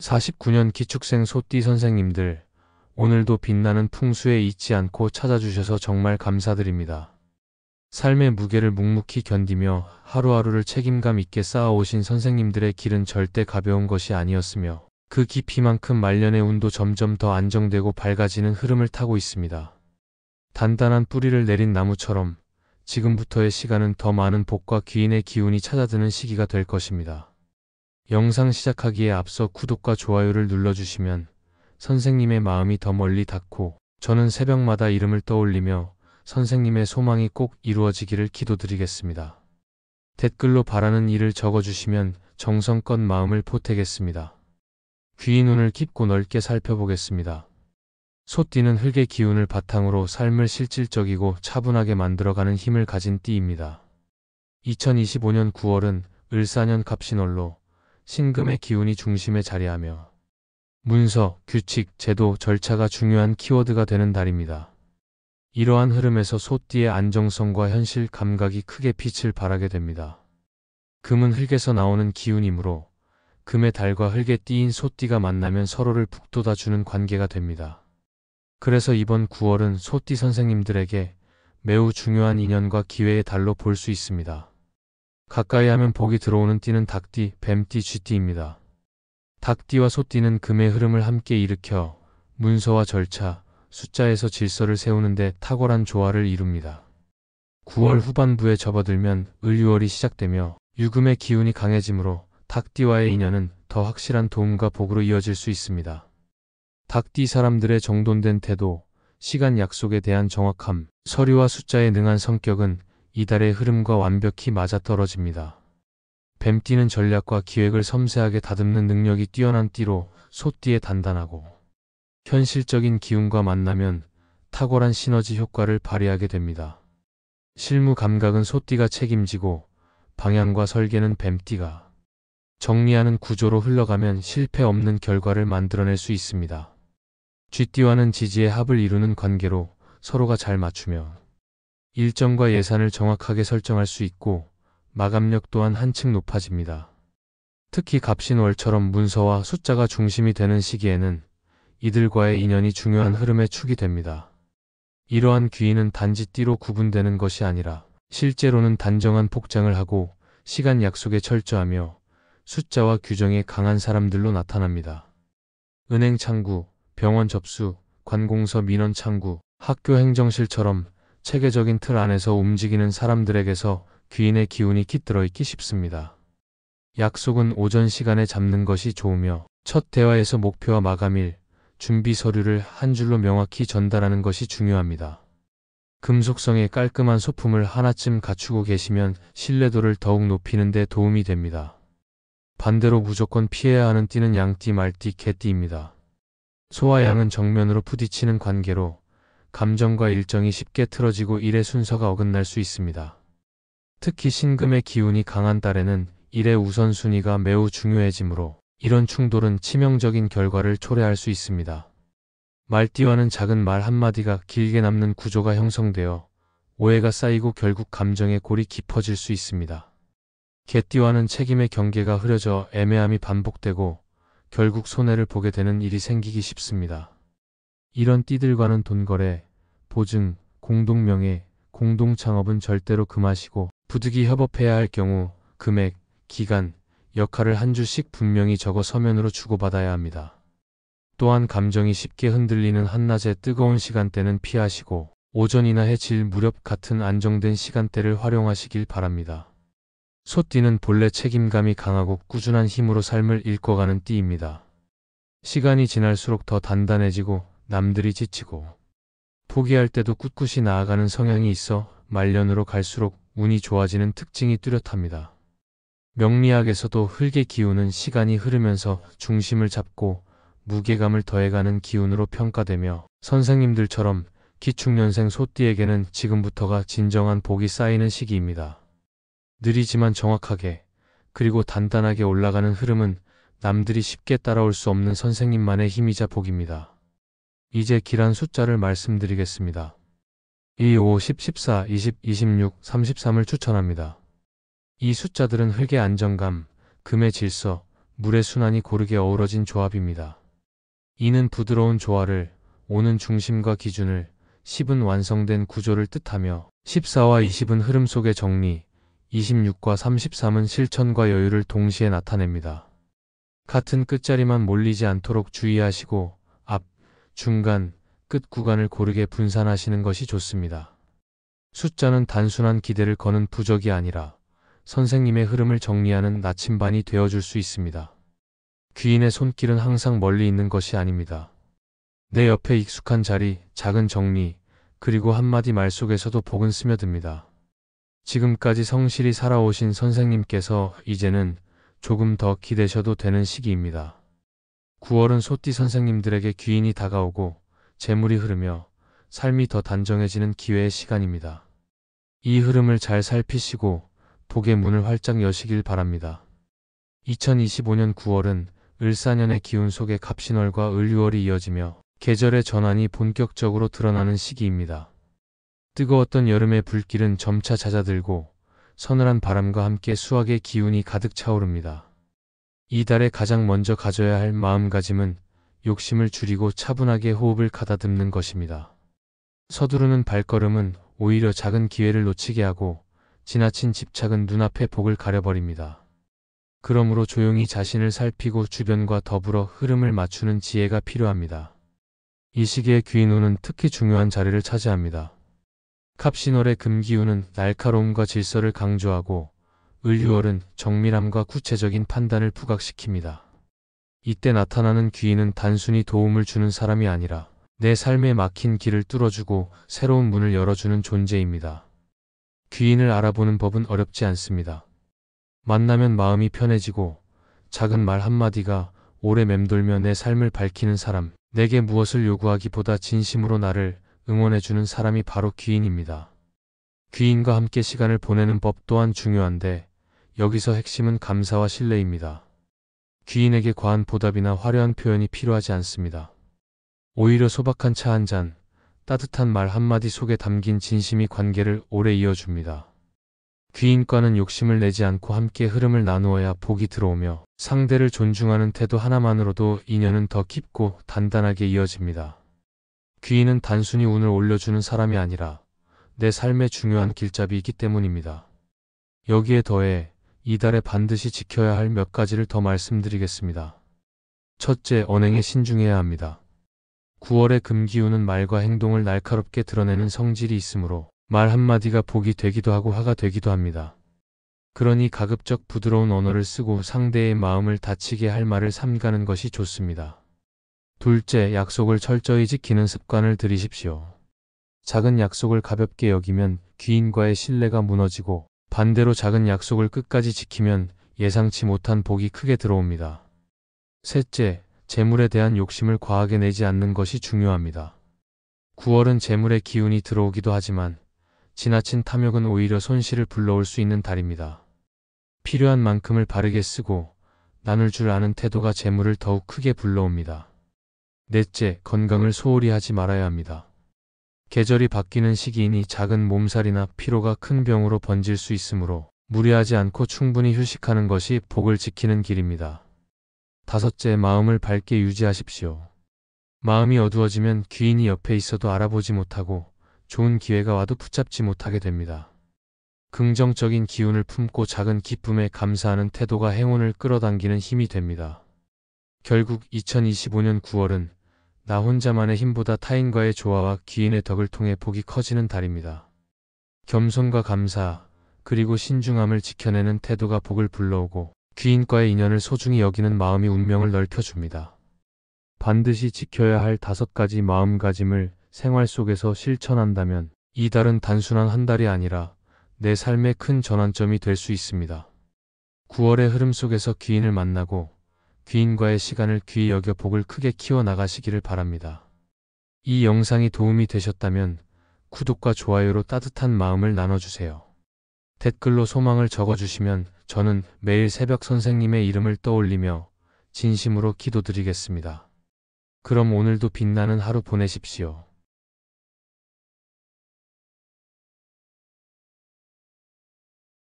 49년 기축생 소띠 선생님들, 오늘도 빛나는 풍수에 잊지 않고 찾아주셔서 정말 감사드립니다. 삶의 무게를 묵묵히 견디며 하루하루를 책임감 있게 쌓아오신 선생님들의 길은 절대 가벼운 것이 아니었으며 그 깊이만큼 말년의 운도 점점 더 안정되고 밝아지는 흐름을 타고 있습니다. 단단한 뿌리를 내린 나무처럼 지금부터의 시간은 더 많은 복과 귀인의 기운이 찾아드는 시기가 될 것입니다. 영상 시작하기에 앞서 구독과 좋아요를 눌러주시면 선생님의 마음이 더 멀리 닿고 저는 새벽마다 이름을 떠올리며 선생님의 소망이 꼭 이루어지기를 기도드리겠습니다. 댓글로 바라는 일을 적어주시면 정성껏 마음을 보태겠습니다. 귀인 운을 깊고 넓게 살펴보겠습니다. 소띠는 흙의 기운을 바탕으로 삶을 실질적이고 차분하게 만들어가는 힘을 가진 띠입니다. 2025년 9월은 을사년 갑신월로 신금의 기운이 중심에 자리하며 문서, 규칙, 제도, 절차가 중요한 키워드가 되는 달입니다. 이러한 흐름에서 소띠의 안정성과 현실 감각이 크게 빛을 발하게 됩니다. 금은 흙에서 나오는 기운이므로 금의 달과 흙의 띠인 소띠가 만나면 서로를 북돋아주는 관계가 됩니다. 그래서 이번 9월은 소띠 선생님들에게 매우 중요한 인연과 기회의 달로 볼 수 있습니다. 가까이 하면 복이 들어오는 띠는 닭띠, 뱀띠, 쥐띠입니다. 닭띠와 소띠는 금의 흐름을 함께 일으켜 문서와 절차, 숫자에서 질서를 세우는 데 탁월한 조화를 이룹니다. 9월 후반부에 접어들면 을유월이 시작되며 유금의 기운이 강해지므로 닭띠와의 인연은 더 확실한 도움과 복으로 이어질 수 있습니다. 닭띠 사람들의 정돈된 태도, 시간 약속에 대한 정확함, 서류와 숫자에 능한 성격은 이달의 흐름과 완벽히 맞아떨어집니다. 뱀띠는 전략과 기획을 섬세하게 다듬는 능력이 뛰어난 띠로 소띠의 단단하고 현실적인 기운과 만나면 탁월한 시너지 효과를 발휘하게 됩니다. 실무 감각은 소띠가 책임지고 방향과 설계는 뱀띠가 정리하는 구조로 흘러가면 실패 없는 결과를 만들어낼 수 있습니다. 쥐띠와는 지지의 합을 이루는 관계로 서로가 잘 맞추며 일정과 예산을 정확하게 설정할 수 있고 마감력 또한 한층 높아집니다. 특히 갑신월처럼 문서와 숫자가 중심이 되는 시기에는 이들과의 인연이 중요한 흐름의 축이 됩니다. 이러한 귀인은 단지 띠로 구분되는 것이 아니라 실제로는 단정한 복장을 하고 시간 약속에 철저하며 숫자와 규정에 강한 사람들로 나타납니다. 은행 창구, 병원 접수, 관공서 민원 창구, 학교 행정실처럼 체계적인 틀 안에서 움직이는 사람들에게서 귀인의 기운이 깃들어 있기 쉽습니다. 약속은 오전 시간에 잡는 것이 좋으며 첫 대화에서 목표와 마감일, 준비 서류를 한 줄로 명확히 전달하는 것이 중요합니다. 금속성의 깔끔한 소품을 하나쯤 갖추고 계시면 신뢰도를 더욱 높이는 데 도움이 됩니다. 반대로 무조건 피해야 하는 띠는 양띠, 말띠, 개띠입니다. 소와 양은 정면으로 부딪히는 관계로 감정과 일정이 쉽게 틀어지고 일의 순서가 어긋날 수 있습니다. 특히 신금의 기운이 강한 달에는 일의 우선순위가 매우 중요해지므로 이런 충돌은 치명적인 결과를 초래할 수 있습니다. 말띠와는 작은 말 한마디가 길게 남는 구조가 형성되어 오해가 쌓이고 결국 감정의 골이 깊어질 수 있습니다. 개띠와는 책임의 경계가 흐려져 애매함이 반복되고 결국 손해를 보게 되는 일이 생기기 쉽습니다. 이런 띠들과는 돈거래, 보증, 공동명예, 공동창업은 절대로 금하시고 부득이 협업해야 할 경우 금액, 기간, 역할을 한 줄씩 분명히 적어 서면으로 주고받아야 합니다. 또한 감정이 쉽게 흔들리는 한낮의 뜨거운 시간대는 피하시고 오전이나 해질 무렵 같은 안정된 시간대를 활용하시길 바랍니다. 소띠는 본래 책임감이 강하고 꾸준한 힘으로 삶을 이끌어가는 띠입니다. 시간이 지날수록 더 단단해지고 남들이 지치고 포기할 때도 꿋꿋이 나아가는 성향이 있어 말년으로 갈수록 운이 좋아지는 특징이 뚜렷합니다. 명리학에서도 흙의 기운은 시간이 흐르면서 중심을 잡고 무게감을 더해가는 기운으로 평가되며 선생님들처럼 기축년생 소띠에게는 지금부터가 진정한 복이 쌓이는 시기입니다. 느리지만 정확하게 그리고 단단하게 올라가는 흐름은 남들이 쉽게 따라올 수 없는 선생님만의 힘이자 복입니다. 이제 길한 숫자를 말씀드리겠습니다. 2, 5, 10, 14, 20, 26, 33을 추천합니다. 이 숫자들은 흙의 안정감, 금의 질서, 물의 순환이 고르게 어우러진 조합입니다. 이는 부드러운 조화를, 오는 중심과 기준을, 10은 완성된 구조를 뜻하며 14와 20은 흐름 속의 정리, 26과 33은 실천과 여유를 동시에 나타냅니다. 같은 끝자리만 몰리지 않도록 주의하시고 앞, 중간, 끝 구간을 고르게 분산하시는 것이 좋습니다. 숫자는 단순한 기대를 거는 부적이 아니라 선생님의 흐름을 정리하는 나침반이 되어줄 수 있습니다. 귀인의 손길은 항상 멀리 있는 것이 아닙니다. 내 옆에 익숙한 자리, 작은 정리, 그리고 한마디 말 속에서도 복은 스며듭니다. 지금까지 성실히 살아오신 선생님께서 이제는 조금 더 기대셔도 되는 시기입니다. 9월은 소띠 선생님들에게 귀인이 다가오고 재물이 흐르며 삶이 더 단정해지는 기회의 시간입니다. 이 흐름을 잘 살피시고 복의 문을 활짝 여시길 바랍니다. 2025년 9월은 을사년의 기운 속에 갑신월과 을유월이 이어지며 계절의 전환이 본격적으로 드러나는 시기입니다. 뜨거웠던 여름의 불길은 점차 잦아들고 서늘한 바람과 함께 수확의 기운이 가득 차오릅니다. 이 달에 가장 먼저 가져야 할 마음가짐은 욕심을 줄이고 차분하게 호흡을 가다듬는 것입니다. 서두르는 발걸음은 오히려 작은 기회를 놓치게 하고 지나친 집착은 눈앞의 복을 가려버립니다. 그러므로 조용히 자신을 살피고 주변과 더불어 흐름을 맞추는 지혜가 필요합니다. 이 시기에 귀인운은 특히 중요한 자리를 차지합니다. 갑신월의 금기운은 날카로움과 질서를 강조하고 을유월은 정밀함과 구체적인 판단을 부각시킵니다. 이때 나타나는 귀인은 단순히 도움을 주는 사람이 아니라 내 삶에 막힌 길을 뚫어주고 새로운 문을 열어주는 존재입니다. 귀인을 알아보는 법은 어렵지 않습니다. 만나면 마음이 편해지고 작은 말 한마디가 오래 맴돌며 내 삶을 밝히는 사람, 내게 무엇을 요구하기보다 진심으로 나를 응원해주는 사람이 바로 귀인입니다. 귀인과 함께 시간을 보내는 법 또한 중요한데 여기서 핵심은 감사와 신뢰입니다. 귀인에게 과한 보답이나 화려한 표현이 필요하지 않습니다. 오히려 소박한 차 한 잔, 따뜻한 말 한마디 속에 담긴 진심이 관계를 오래 이어줍니다. 귀인과는 욕심을 내지 않고 함께 흐름을 나누어야 복이 들어오며 상대를 존중하는 태도 하나만으로도 인연은 더 깊고 단단하게 이어집니다. 귀인은 단순히 운을 올려주는 사람이 아니라 내 삶의 중요한 길잡이이기 때문입니다. 여기에 더해 이달에 반드시 지켜야 할 몇 가지를 더 말씀드리겠습니다. 첫째, 언행에 신중해야 합니다. 9월의 금기운은 말과 행동을 날카롭게 드러내는 성질이 있으므로 말 한마디가 복이 되기도 하고 화가 되기도 합니다. 그러니 가급적 부드러운 언어를 쓰고 상대의 마음을 다치게 할 말을 삼가는 것이 좋습니다. 둘째, 약속을 철저히 지키는 습관을 들이십시오. 작은 약속을 가볍게 여기면 귀인과의 신뢰가 무너지고 반대로 작은 약속을 끝까지 지키면 예상치 못한 복이 크게 들어옵니다. 셋째, 재물에 대한 욕심을 과하게 내지 않는 것이 중요합니다. 9월은 재물의 기운이 들어오기도 하지만 지나친 탐욕은 오히려 손실을 불러올 수 있는 달입니다. 필요한 만큼을 바르게 쓰고 나눌 줄 아는 태도가 재물을 더욱 크게 불러옵니다. 넷째, 건강을 소홀히 하지 말아야 합니다. 계절이 바뀌는 시기이니 작은 몸살이나 피로가 큰 병으로 번질 수 있으므로 무리하지 않고 충분히 휴식하는 것이 복을 지키는 길입니다. 다섯째, 마음을 밝게 유지하십시오. 마음이 어두워지면 귀인이 옆에 있어도 알아보지 못하고 좋은 기회가 와도 붙잡지 못하게 됩니다. 긍정적인 기운을 품고 작은 기쁨에 감사하는 태도가 행운을 끌어당기는 힘이 됩니다. 결국 2025년 9월은 나 혼자만의 힘보다 타인과의 조화와 귀인의 덕을 통해 복이 커지는 달입니다. 겸손과 감사, 그리고 신중함을 지켜내는 태도가 복을 불러오고 귀인과의 인연을 소중히 여기는 마음이 운명을 넓혀줍니다. 반드시 지켜야 할 5가지 마음가짐을 생활 속에서 실천한다면 이 달은 단순한 한 달이 아니라 내 삶의 큰 전환점이 될 수 있습니다. 9월의 흐름 속에서 귀인을 만나고 귀인과의 시간을 귀히 여겨 복을 크게 키워나가시기를 바랍니다. 이 영상이 도움이 되셨다면 구독과 좋아요로 따뜻한 마음을 나눠주세요. 댓글로 소망을 적어주시면 저는 매일 새벽 선생님의 이름을 떠올리며 진심으로 기도드리겠습니다. 그럼 오늘도 빛나는 하루 보내십시오.